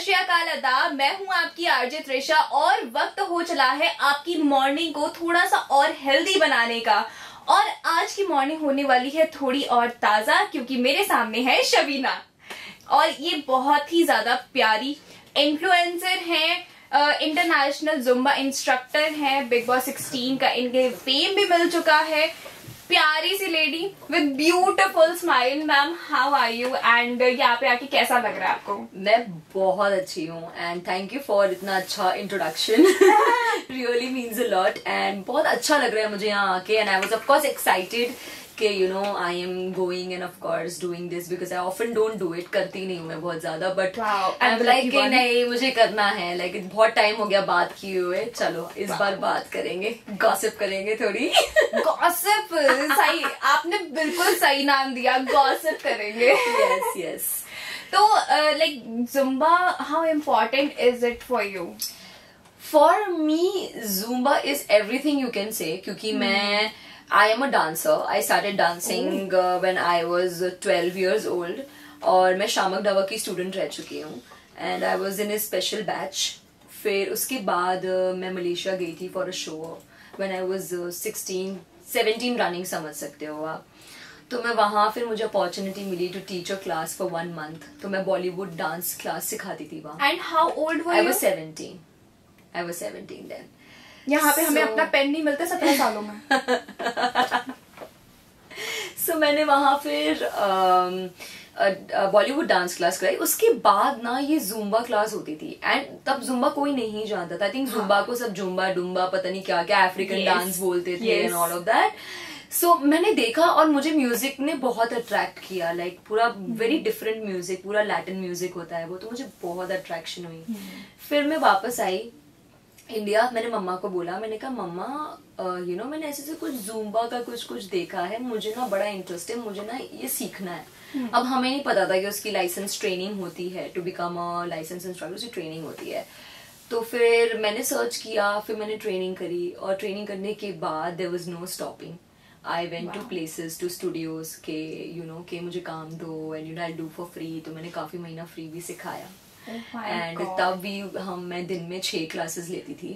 श्री अकाल अदा, मैं हूं आपकी आरजे त्रिशा और वक्त हो चला है आपकी मॉर्निंग को थोड़ा सा और हेल्दी बनाने का। और आज की मॉर्निंग होने वाली है थोड़ी और ताजा, क्योंकि मेरे सामने है शबीना और ये बहुत ही ज्यादा प्यारी इन्फ्लुएंसर हैं, इंटरनेशनल जुम्बा इंस्ट्रक्टर हैं, बिग बॉस 16 का इनके फेम भी मिल चुका है। प्यारी सी lady with beautiful smile. Ma'am, how are you and यहाँ पे आके कैसा लग रहा है आपको? मैं बहुत अच्छी हूँ एंड थैंक यू फॉर इतना अच्छा introduction. Really means a lot and बहुत अच्छा लग रहा है मुझे यहाँ आके and I was of course excited कि you know I am going and of course doing this because I often don't do it, करती नहीं हूँ मैं बहुत ज्यादा, बट आई एम लाइक नहीं मुझे करना है। लाइक बहुत टाइम हो गया बात किए हुए, चलो इस बार बात करेंगे, गॉसिप करेंगे थोड़ी। गॉसिप सही, आपने बिल्कुल सही नाम दिया, गॉसिप करेंगे। Yes yes. तो like Zumba, how important is it for you? For me Zumba is everything you can say, क्योंकि मैं I am a dancer. I started dancing when I was 12 years old. और मैं शामक डावा की student रह चुकी हूँ and I was in a special batch. फिर उसके बाद मैं मलेशिया गई थी for a show when I was 17 running समझ सकते हो आप। तो मैं वहाँ फिर मुझे अपॉर्चुनिटी मिली to teach a class for 1 month. तो मैं बॉलीवुड डांस क्लास सिखाती थी वहाँ। And how old were you? I was 17. I was 17 then. यहाँ पे हमें अपना पेन नहीं मिलता 17 सालों में। मैंने वहां फिर बॉलीवुड डांस क्लास कराई। उसके बाद ना ये जुम्बा क्लास होती थी एंड तब जुम्बा कोई नहीं जानता था। आई थिंक जुम्बा को सब जुम्बा डुम्बा पता नहीं क्या क्या अफ्रीकन डांस बोलते थे एंड ऑल ऑफ दैट। सो मैंने देखा और मुझे म्यूजिक ने बहुत अट्रैक्ट किया। लाइक पूरा वेरी डिफरेंट म्यूजिक, पूरा लैटिन म्यूजिक होता है वो, तो मुझे बहुत अट्रैक्शन हुई। फिर मैं वापस आई इंडिया। मैंने मम्मा को बोला, मैंने कहा मम्मा यू नो मैंने ऐसे कुछ जुम्बा का कुछ देखा है, मुझे ना बड़ा इंटरेस्ट है, मुझे ना ये सीखना है। अब हमें नहीं पता था कि उसकी लाइसेंस ट्रेनिंग होती है, to become a license instructor उसकी ट्रेनिंग होती है। तो फिर मैंने सर्च किया, फिर मैंने ट्रेनिंग करी और ट्रेनिंग करने के बाद there was no stopping. I went to places, to studios के यू नो के मुझे काम दो and you know I do for free. तो मैंने काफी महीना फ्री भी सिखाया एंड तब भी मैं दिन में 6 क्लासेस लेती थी,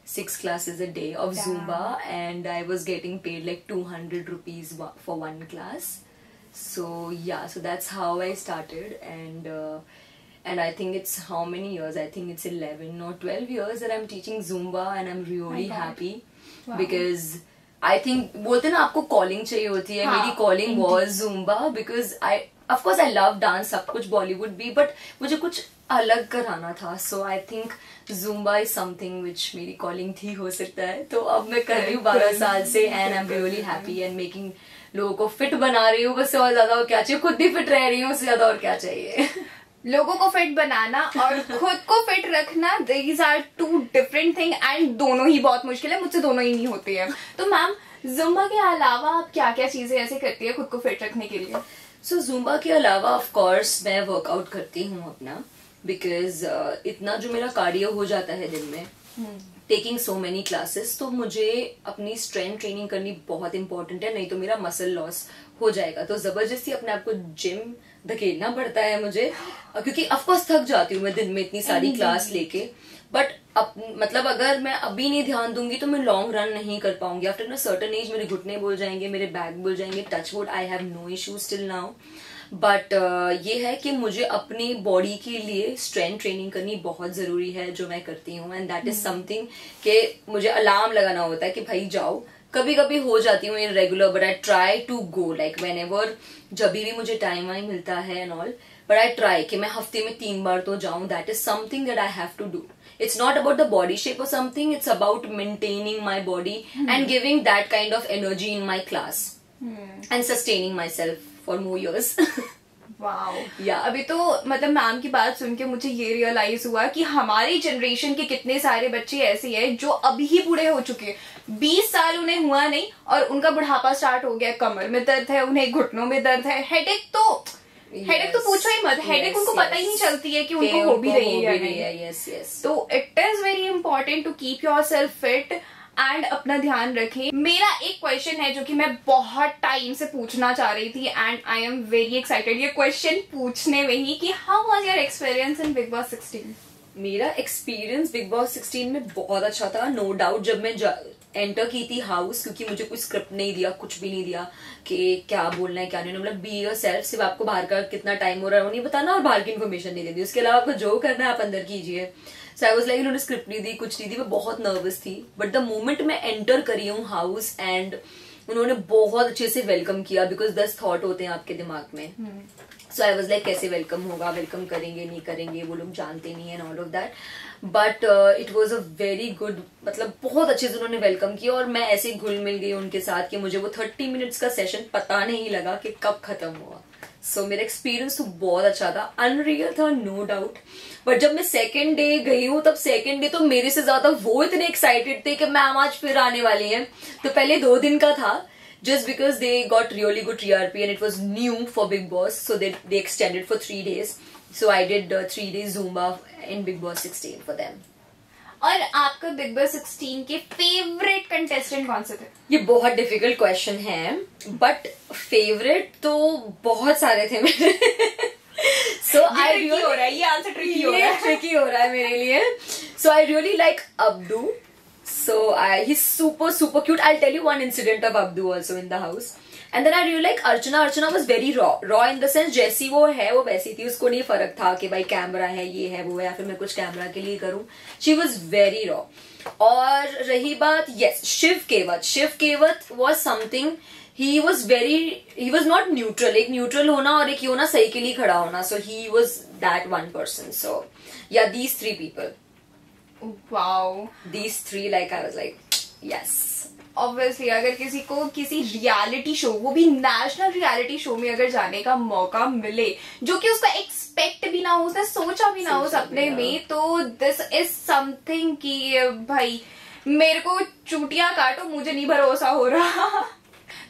6 classes a day of Zumba and I was getting paid like 200 rupees for 1 class. So yeah, so that's how I started and I think it's how many years? I think it's 11 or 12 years that I'm teaching Zumba and I'm really happy because I think बोलते ना आपको calling चाहिए होती है। मेरी calling was Zumba because of course I love dance, सब कुछ बॉलीवुड भी, बट मुझे कुछ अलग कराना था। So I think Zumba is something which मेरी कॉलिंग थी, हो सकता है। तो अब मैं कर रही हूँ 12 साल से and I am really happy and making लोगों को फिट बना रही हूँ। बस और ज्यादा और क्या चाहिए, खुद भी फिट रह रही हूँ, उससे ज्यादा और क्या चाहिए। लोगों को फिट बनाना और खुद को फिट रखना, दीज आर 2 different thing एंड दोनों ही बहुत मुश्किल है, मुझसे दोनों ही नहीं होती है। तो मैम, जुम्बा के अलावा आप क्या क्या चीजें ऐसे करती है खुद को फिट रखने के लिए? सो जुम्बा के अलावा ऑफ कोर्स मैं वर्कआउट करती हूँ अपना, बिकॉज इतना जो मेरा कार्डियो हो जाता है दिन में, टेकिंग सो मेनी क्लासेस, तो मुझे अपनी स्ट्रेंथ ट्रेनिंग करनी बहुत इंपॉर्टेंट है, नहीं तो मेरा मसल लॉस हो जाएगा। तो जबरदस्ती अपने आप को जिम धकेलना पड़ता है मुझे, क्योंकि ऑफकोर्स थक जाती हूँ मैं दिन में इतनी सारी क्लास लेके। बट मतलब अगर मैं अभी नहीं ध्यान दूंगी तो मैं लॉन्ग रन नहीं कर पाऊंगी। आफ्टर अ सर्टेन एज मेरे घुटने बोल जाएंगे, मेरे बैक बोल जाएंगे। Touch wood, I have no issue still now. But ये है कि मुझे अपनी बॉडी के लिए स्ट्रेंथ ट्रेनिंग करनी बहुत जरूरी है, जो मैं करती हूँ एंड दैट इज समथिंग कि मुझे अलार्म लगाना होता है कि भाई जाओ। कभी कभी हो जाती हूँ irregular, but I try to go like whenever, जब भी मुझे टाइम वाइम मिलता है and all, but I try कि मैं हफ्ते में 3 बार तो जाऊं। That is something that I have to do. It's not about the body shape or something, it's about maintaining my body and giving that kind of energy in my class and sustaining myself for more years. Wow. Yeah. अभी तो मतलब ma'am की बात सुन के मुझे ये realise हुआ कि हमारी जनरेशन के कितने सारे बच्चे ऐसे हैं जो अभी ही बूढ़े हो चुके हैं। 20 साल उन्हें हुआ नहीं और उनका बुढ़ापा स्टार्ट हो गया, कमर में दर्द है, उन्हें घुटनों में दर्द है, हेडेक तो पूछो ही मत। हेडेक उनको पता ही नहीं चलती है कि उनको हो भी रही है या नहीं। Yes. तो it is very important to keep yourself fit and अपना ध्यान रखें। मेरा एक क्वेश्चन है जो कि मैं बहुत टाइम से पूछना चाह रही थी and I am very excited ये क्वेश्चन पूछने में ही कि how was your experience in big Boss 16? मेरा एक्सपीरियंस बिग बॉस 16 में बहुत अच्छा था, नो डाउट। जब मैं एंटर की थी हाउस, क्योंकि मुझे कोई स्क्रिप्ट नहीं दिया, कुछ भी नहीं दिया कि क्या बोलना है क्या नहीं, मतलब बी योर सेल्फ। सिर्फ आपको बाहर का कितना टाइम हो रहा है वो नहीं बताना और बाहर की इन्फॉर्मेशन नहीं देनी, उसके अलावा आपको जो करना है आप अंदर कीजिए। सो आई वाज लाइक, उन्होंने स्क्रिप्ट नहीं दी, कुछ नहीं दी, मैं बहुत नर्वस थी। बट द मोमेंट मैं एंटर करी हूँ हाउस एंड उन्होंने बहुत अच्छे से वेलकम किया, बिकॉज 10 थॉट होते हैं आपके दिमाग में। सो आई वाज लाइक कैसे वेलकम होगा, वेलकम करेंगे नहीं करेंगे वो लोग जानते नहीं है and all of that. But it was a very good, मतलब बहुत अच्छे से उन्होंने वेलकम किया और मैं ऐसे घुल मिल गई उनके साथ कि मुझे वो 30 मिनट्स का सेशन पता नहीं लगा कि कब खत्म हुआ। सो मेरा एक्सपीरियंस तो बहुत अच्छा था, अनरियल था नो डाउट। बट जब मैं सेकेंड डे गई हूँ, तब सेकेंड डे तो मेरे से ज्यादा वो इतने एक्साइटेड थे कि मैम आज फिर आने वाली हैं। तो पहले 2 दिन का था, just because they got really good TRP and it was new for Big Boss, so they extended for 3 days. So I did 3 days Zumba in Big Boss 16 for them. और आपका बिग बॉस 16 के फेवरेट कंटेस्टेंट कौन से थे? ये बहुत difficult question है, but favourite तो बहुत सारे थे मेरे। So I really हो रहा है ये आंसर, ट्रिकी हो रहा है, ट्रिकी हो रहा है मेरे लिए। So I really like Abdu. So he's super cute. I'll tell you one incident of Abdu also in the house. And then I really like Archana. Archana was very raw in the sense जैसी वो है वो वैसी थी, उसको नहीं फर्क था कि भाई कैमरा है ये है वो है या फिर मैं कुछ कैमरा के लिए करूं। She was very raw. और रही बात Shiv Kewat was something, he was not neutral. एक न्यूट्रल होना और एक ये होना सही के लिए खड़ा होना, so he was that one person. So yeah, these 3 people. Wow. These 3, like I was like yes. Obviously अगर किसी को किसी रियलिटी शो, वो भी नेशनल रियलिटी शो में अगर जाने का मौका मिले जो कि उसका एक्सपेक्ट भी ना हो, उसने सोचा भी ना हो सपने में, तो दिस इज समथिंग कि भाई मेरे को चूटियां काटो, मुझे नहीं भरोसा हो रहा।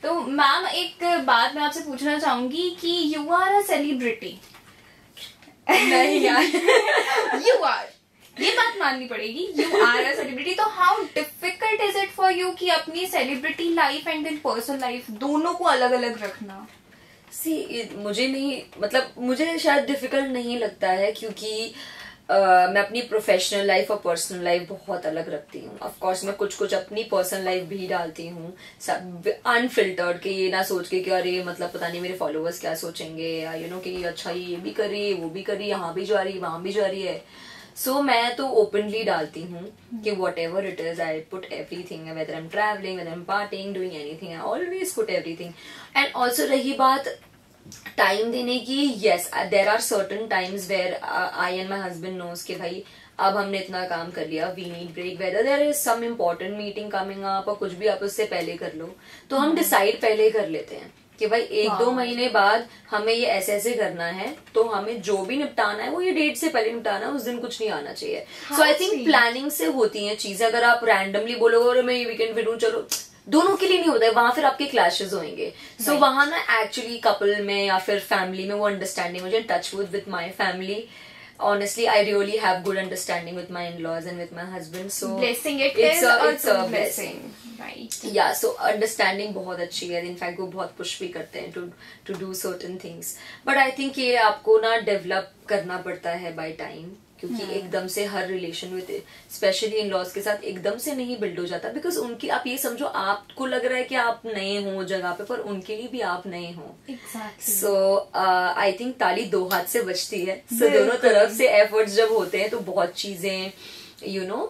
तो मैम एक बात मैं आपसे पूछना चाहूंगी कि यू आर अ सेलिब्रिटी। नहीं यार यू आर, ये बात माननी पड़ेगी, यू आर अ सेलिब्रिटी। तो how difficult is it for you कि अपनी celebrity life and then personal life दोनों को अलग अलग रखना? मुझे नहीं, मतलब मुझे शायद डिफिकल्ट नहीं लगता है, क्योंकि मैं अपनी प्रोफेशनल लाइफ और पर्सनल लाइफ बहुत अलग रखती हूँ। ऑफ कोर्स मैं कुछ अपनी पर्सनल लाइफ भी डालती हूँ, अनफिल्टर्ड, कि ये ना सोच के कि अरे मतलब पता नहीं मेरे फॉलोअर्स क्या सोचेंगे, या यू नो कि अच्छा ये भी कर रही है वो भी कर रही है, यहाँ भी जा रही है वहां भी जा रही है। सो मैं तो ओपनली डालती हूँ कि whatever it is, I put everything, whether I am travelling, whether I am partying, doing anything, I always put everything. And also रही बात टाइम देने की, yes there are certain times where I and my husband knows कि भाई अब हमने इतना काम कर लिया, we need break, whether there is some important meeting coming up और कुछ भी आप उससे पहले कर लो, तो हम डिसाइड पहले कर लेते हैं कि भाई 1-2 महीने बाद हमें ये ऐसे करना है, तो हमें जो भी निपटाना है वो ये डेट से पहले निपटाना है, उस दिन कुछ नहीं आना चाहिए। सो आई थिंक प्लानिंग से होती हैं चीजें। अगर आप रैंडमली बोलोगे और मैं ये वीकेंड पे दूं, चलो दोनों के लिए नहीं होता है, वहां फिर आपके क्लैशेस होंगे। सो वहां ना एक्चुअली कपल में या फिर फैमिली में वो अंडरस्टैंडिंग, मुझे touch with my family, honestly I really have good understanding with my in-laws and with my husband, so blessing it's a blessing, right? Yeah, so understanding बहुत अच्छी है, in fact वो बहुत push भी करते हैं to do certain things, but I think ये आपको ना develop करना पड़ता है by time, क्योंकि एकदम से हर relation with specially in laws के साथ एकदम से नहीं बिल्ड हो जाता, बिकॉज उनकी आप ये समझो आपको लग रहा है कि आप नए हो जगह पे, पर उनके लिए भी आप नए हो। सो आई थिंक ताली 2 हाथ से बजती है। सो दोनों तरफ से एफर्ट्स जब होते हैं तो बहुत चीजें यू नो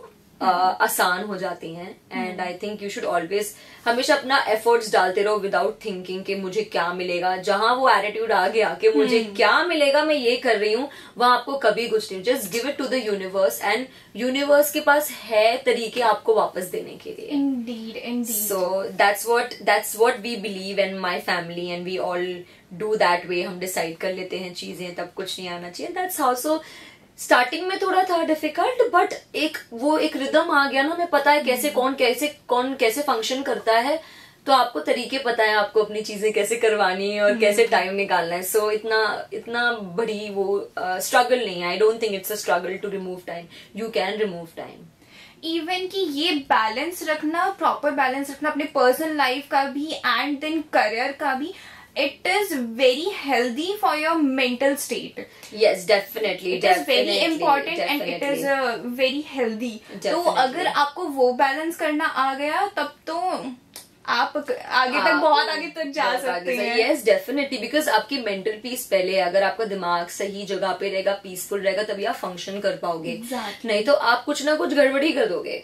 आसान हो जाती हैं। And I think you should always हमेशा अपना एफर्ट्स डालते रहो विदाउट थिंकिंग कि मुझे क्या मिलेगा। जहां वो एटीट्यूड आ गया कि मुझे क्या मिलेगा, मैं ये कर रही हूँ, वहां आपको कभी कुछ नहीं। Just give it to the universe, and universe के पास है तरीके आपको वापस देने के लिए। Indeed, indeed. So that's what we believe and my family and we all do that way. हम डिसाइड कर लेते हैं चीजें, तब कुछ नहीं आना चाहिए। That's how. So स्टार्टिंग में थोड़ा था डिफिकल्ट, बट एक रिदम आ गया ना, हमें पता है कैसे कौन कैसे फंक्शन करता है, तो आपको तरीके पता है आपको अपनी चीजें कैसे करवानी है और कैसे टाइम निकालना है। सो इतना बड़ी वो स्ट्रगल नहीं है। I don't think it's a struggle to remove time. You can remove time. Even कि ये बैलेंस रखना, प्रॉपर बैलेंस रखना अपने पर्सनल लाइफ का भी एंड देन करियर का भी, it is very healthy for your mental state. Yes, definitely. It is very important and it is very healthy. तो अगर आपको वो बैलेंस करना आ गया तब तो आप आगे तक, बहुत आगे तक जा सकते हैं. Yes, definitely, because आपकी मेंटल पीस पहले, अगर आपका दिमाग सही जगह पे रहेगा, पीसफुल रहेगा, तभी आप फंक्शन कर पाओगे. Exactly. नहीं तो आप कुछ ना कुछ गड़बड़ी कर दोगे.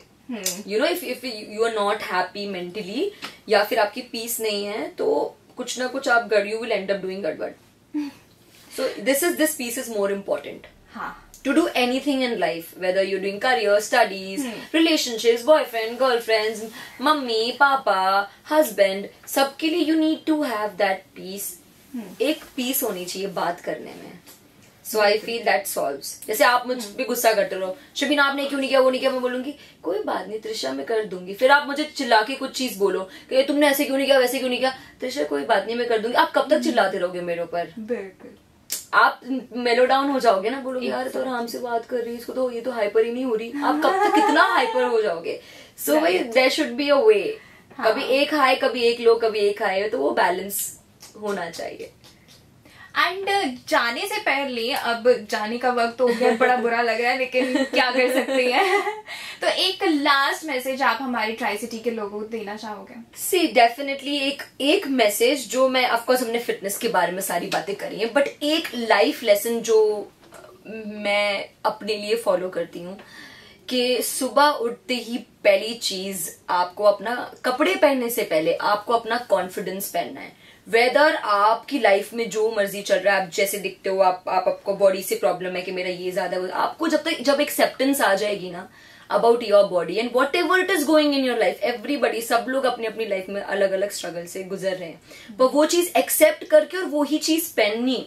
You know, if you are not happy mentally, या फिर आपकी पीस नहीं है, तो कुछ ना कुछ आप you will end up doing गड़बड़. So this piece is more important. हाँ. To do anything in life, whether you're doing career, studies, relationships, boyfriend, girlfriends, mummy, papa, husband, सबके लिए you need to have that peace. एक peace होनी चाहिए बात करने में. So I feel that solves. जैसे आप मुझ पे गुस्सा करते रहो, शबीना आपने क्यों नहीं किया, वो नहीं किया, मैं बोलूंगी कोई बात नहीं त्रिशा, मैं कर दूंगी. फिर आप मुझे चिल्ला के कुछ चीज बोलो कि तुमने ऐसे क्यों नहीं किया, वैसे क्यों नहीं किया. त्रिशा कोई बात नहीं, मैं कर दूंगी. आप कब तक चिल्लाते रहोगे मेरे ऊपर? बिल्कुल. आप मेलो डाउन हो जाओगे ना, बोलोगे यार तो आराम से बात कर रही है, इसको तो ये तो हाइपर ही नहीं हो रही. आप कब तक कितना हाइपर हो जाओगे. सो भाई देयर शुड बी अ वे. कभी एक हाई, कभी एक लो, कभी एक हाई, तो वो बैलेंस होना चाहिए. एंड जाने से पहले, अब जाने का वक्त तो बहुत बड़ा बुरा लग रहा है, लेकिन क्या कर सकते हैं. तो एक लास्ट मैसेज आप हमारी ट्राई सिटी के लोगों को देना चाहोगे? सी डेफिनेटली एक मैसेज जो मैं, ऑफकोर्स हमने फिटनेस के बारे में सारी बातें करी है, बट एक लाइफ लेसन जो मैं अपने लिए फॉलो करती हूँ कि सुबह उठते ही पहली चीज आपको अपना, कपड़े पहनने से पहले आपको अपना कॉन्फिडेंस पहनना है. वेदर आपकी लाइफ में जो मर्जी चल रहा है, आप जैसे दिखते हो, आपको बॉडी से प्रॉब्लम है कि मेरा ये ज्यादा, आपको जब एक्सेप्टेंस आ जाएगी ना about your body and what ever it is going in your life, everybody, सब लोग अपनी अपनी लाइफ में अलग अलग स्ट्रगल से गुजर रहे हैं, पर वो चीज एक्सेप्ट करके और वो ही चीज पहननी,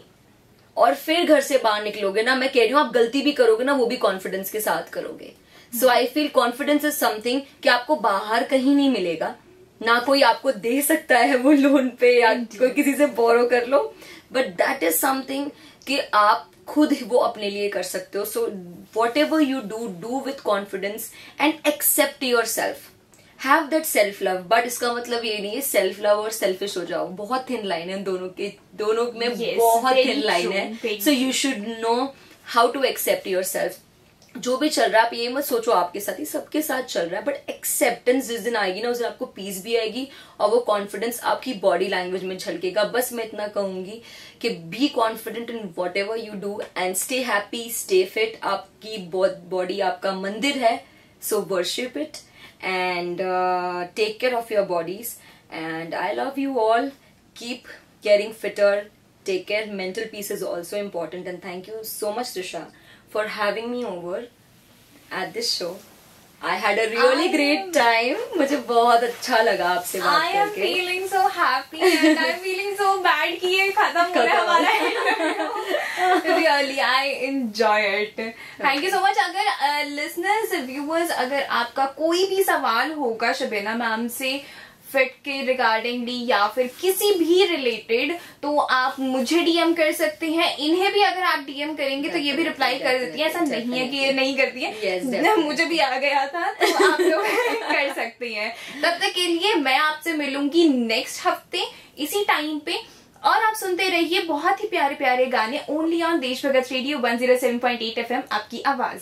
और फिर घर से बाहर निकलोगे ना, मैं कह रही हूँ आप गलती भी करोगे ना, वो भी कॉन्फिडेंस के साथ करोगे. So I feel confidence is something कि आपको बाहर कहीं नहीं मिलेगा, ना कोई आपको दे सकता है वो लोन पे, या कोई किसी से बोरो कर लो, बट दैट इज समथिंग कि आप खुद वो अपने लिए कर सकते हो. So whatever you do with confidence and accept yourself, have that self love. But इसका मतलब ये नहीं है सेल्फ लव और सेल्फिश हो जाओ, बहुत थिन लाइन है दोनों में. yes, बहुत थिन लाइन है. So you should know how to accept yourself. जो भी चल रहा है आप ये मत सोचो आपके साथ ही, सबके साथ चल रहा है, बट एक्सेप्टेंस जिस दिन आएगी ना, उस दिन आपको पीस भी आएगी और वो कॉन्फिडेंस आपकी बॉडी लैंग्वेज में झलकेगा. बस मैं इतना कहूंगी कि be confident in whatever you do and stay happy, stay fit. आपकी बॉडी आपका मंदिर है, so worship it and take care of your bodies. And I love you all. Keep getting fitter. Take care. Mental peace is also important. And thank you so much, Trisha, for having me over at this show. I had a really great time. मुझे बहुत अच्छा लगा आपसे बात करके. I am feeling so happy and I'm feeling so bad कि ये खत्म हो रहा है हमारा. Really, I enjoy it. Thank you so much. अगर listeners, viewers, अगर आपका कोई भी सवाल होगा शबीना मैम से फिट के रिगार्डिंगली या फिर किसी भी रिलेटेड, तो आप मुझे डीएम कर सकते हैं. इन्हें भी अगर आप डीएम करेंगे तो ये भी रिप्लाई कर देती है. ऐसा नहीं है कि ये नहीं करती है. मुझे भी आ गया था, तो आप लोग कर सकते हैं. तब तक के लिए मैं आपसे मिलूंगी नेक्स्ट हफ्ते इसी टाइम पे, और आप सुनते रहिए बहुत ही प्यारे प्यारे गाने ओनली ऑन देश भगत रेडियो 107.8 FM, आपकी आवाज.